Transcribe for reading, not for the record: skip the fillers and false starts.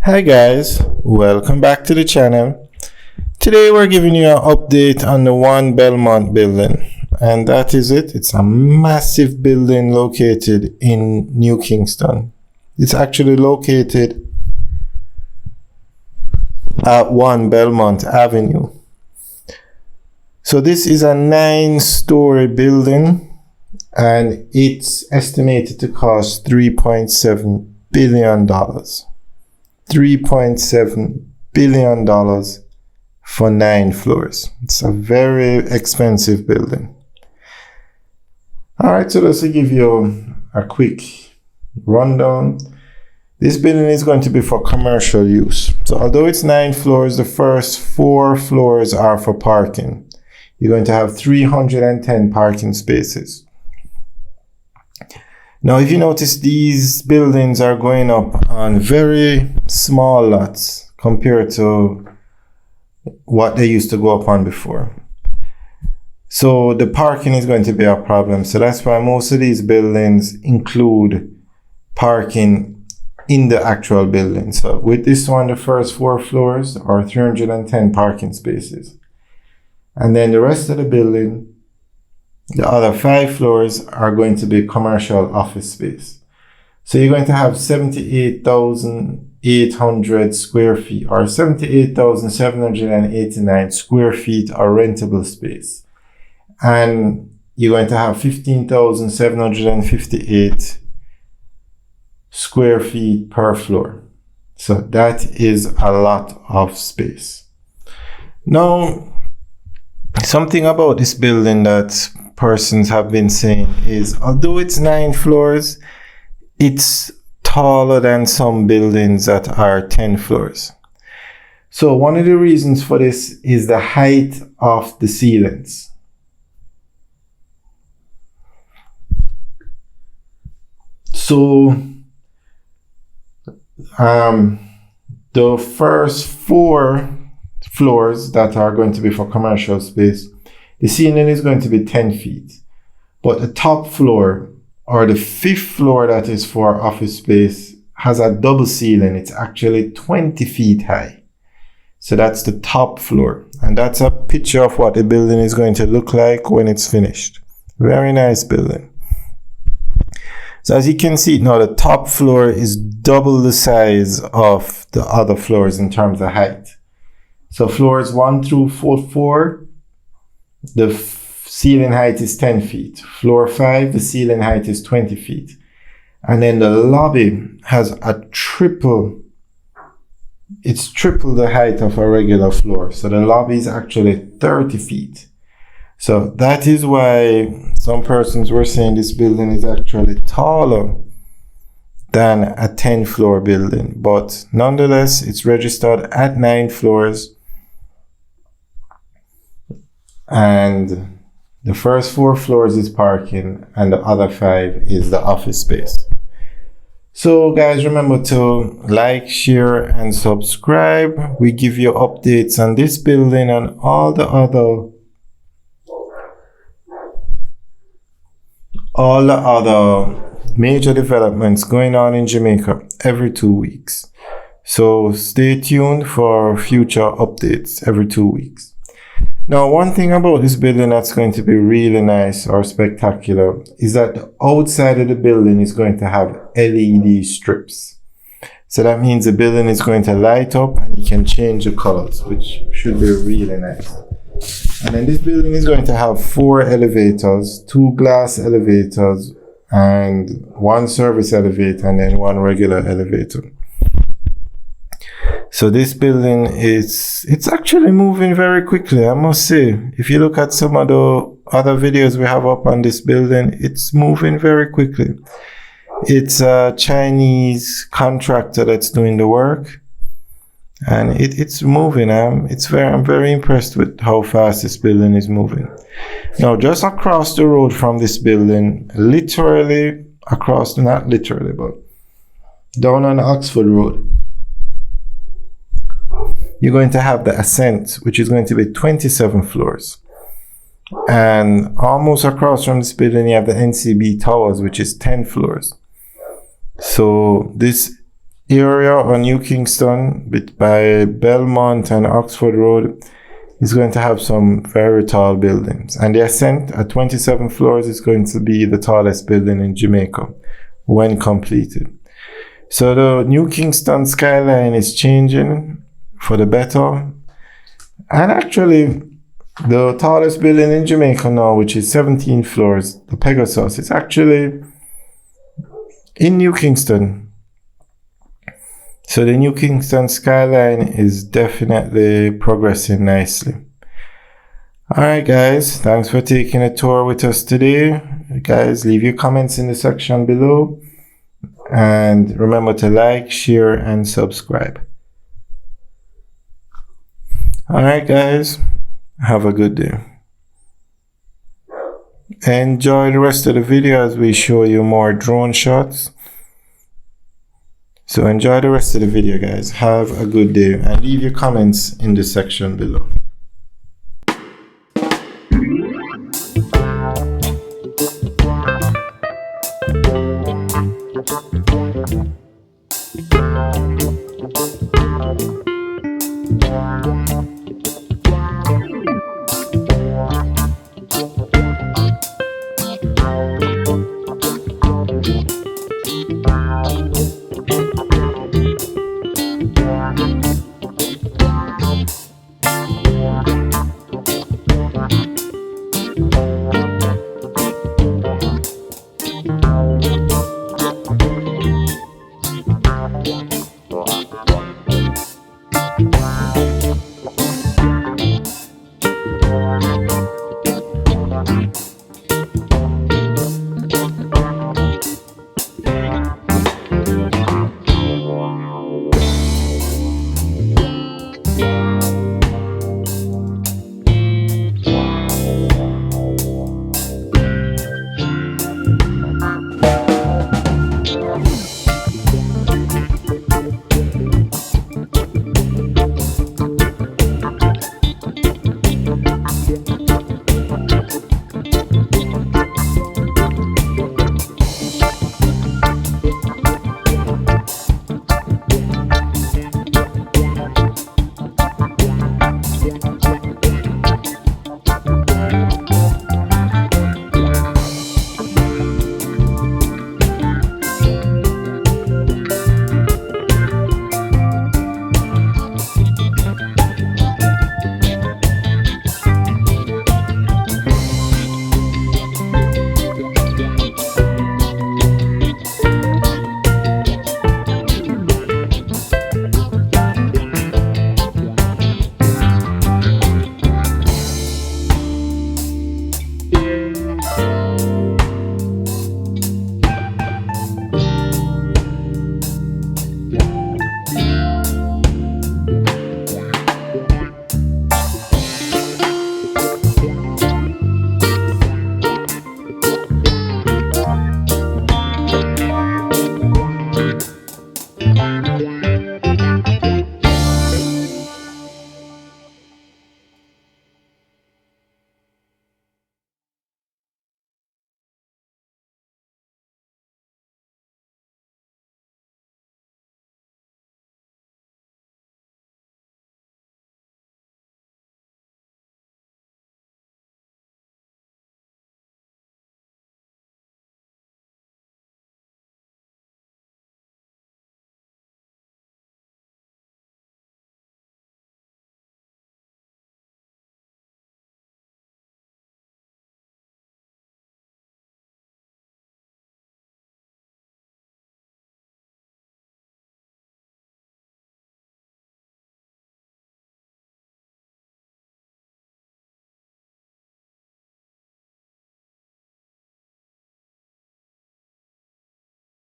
Hi guys, welcome back to the channel. Today we're giving you an update on the One Belmont building, and that is it. It's a massive building located in New Kingston. It's actually located at 1 Belmont Avenue. So this is a 9-story building and it's estimated to cost $3.7 billion. $3.7 billion for 9 floors. It's a very expensive building. Alright, so just to give you a quick rundown, this building is going to be for commercial use. So although it's 9 floors, the first 4 floors are for parking. You're going to have 310 parking spaces. Now, if you notice, these buildings are going up on very small lots compared to what they used to go up on before. So the parking is going to be a problem. So that's why most of these buildings include parking in the actual building. So with this one, the first 4 floors are 310 parking spaces. And then the rest of the building, the other 5 floors, are going to be commercial office space. So you're going to have 78,800 square feet or 78,789 square feet of rentable space. And you're going to have 15,758 square feet per floor. So that is a lot of space. Now, something about this building that persons have been saying is, although it's 9 floors, it's taller than some buildings that are 10 floors. So one of the reasons for this is the height of the ceilings. So the first 4 floors that are going to be for commercial space, the ceiling is going to be 10 feet. But the top floor, or the 5th floor that is for office space, has a double ceiling. It's actually 20 feet high. So that's the top floor. And that's a picture of what the building is going to look like when it's finished. Very nice building. So as you can see now, the top floor is double the size of the other floors in terms of height. So floors 1 through 4, the ceiling height is 10 feet. Floor 5, the ceiling height is 20 feet. And then the lobby has triple the height of a regular floor. So the lobby is actually 30 feet. So that is why some persons were saying this building is actually taller than a 10-floor building. But nonetheless, it's registered at 9 floors. And the first 4 floors is parking and the other 5 is the office space. So guys, remember to like, share and subscribe. We give you updates on this building and all the other major developments going on in Jamaica every 2 weeks. So stay tuned for future updates every 2 weeks. Now, one thing about this building that's going to be really nice or spectacular is that the outside of the building is going to have LED strips. So that means the building is going to light up and you can change the colors, which should be really nice. And then this building is going to have 4 elevators, 2 glass elevators, and 1 service elevator, and then 1 regular elevator. So this building it's actually moving very quickly, I must say. If you look at some of the other videos we have up on this building, it's moving very quickly. It's a Chinese contractor that's doing the work, and it's moving. I'm very impressed with how fast this building is moving. Now, just across the road from this building, literally across, not literally, but down on Oxford Road, you're going to have the Ascent, which is going to be 27 floors. And almost across from this building, you have the NCB Towers, which is 10 floors. So this area on New Kingston by Belmont and Oxford Road is going to have some very tall buildings. And the Ascent at 27 floors is going to be the tallest building in Jamaica when completed. So the New Kingston skyline is changing for the better. And actually, the tallest building in Jamaica now, which is 17 floors, the Pegasus, is actually in New Kingston. So the New Kingston skyline is definitely progressing nicely. Alright guys, thanks for taking a tour with us today. Guys, leave your comments in the section below. And remember to like, share, and subscribe. Alright guys, have a good day. Enjoy the rest of the video as we show you more drone shots. So enjoy the rest of the video guys. Have a good day and leave your comments in the section below.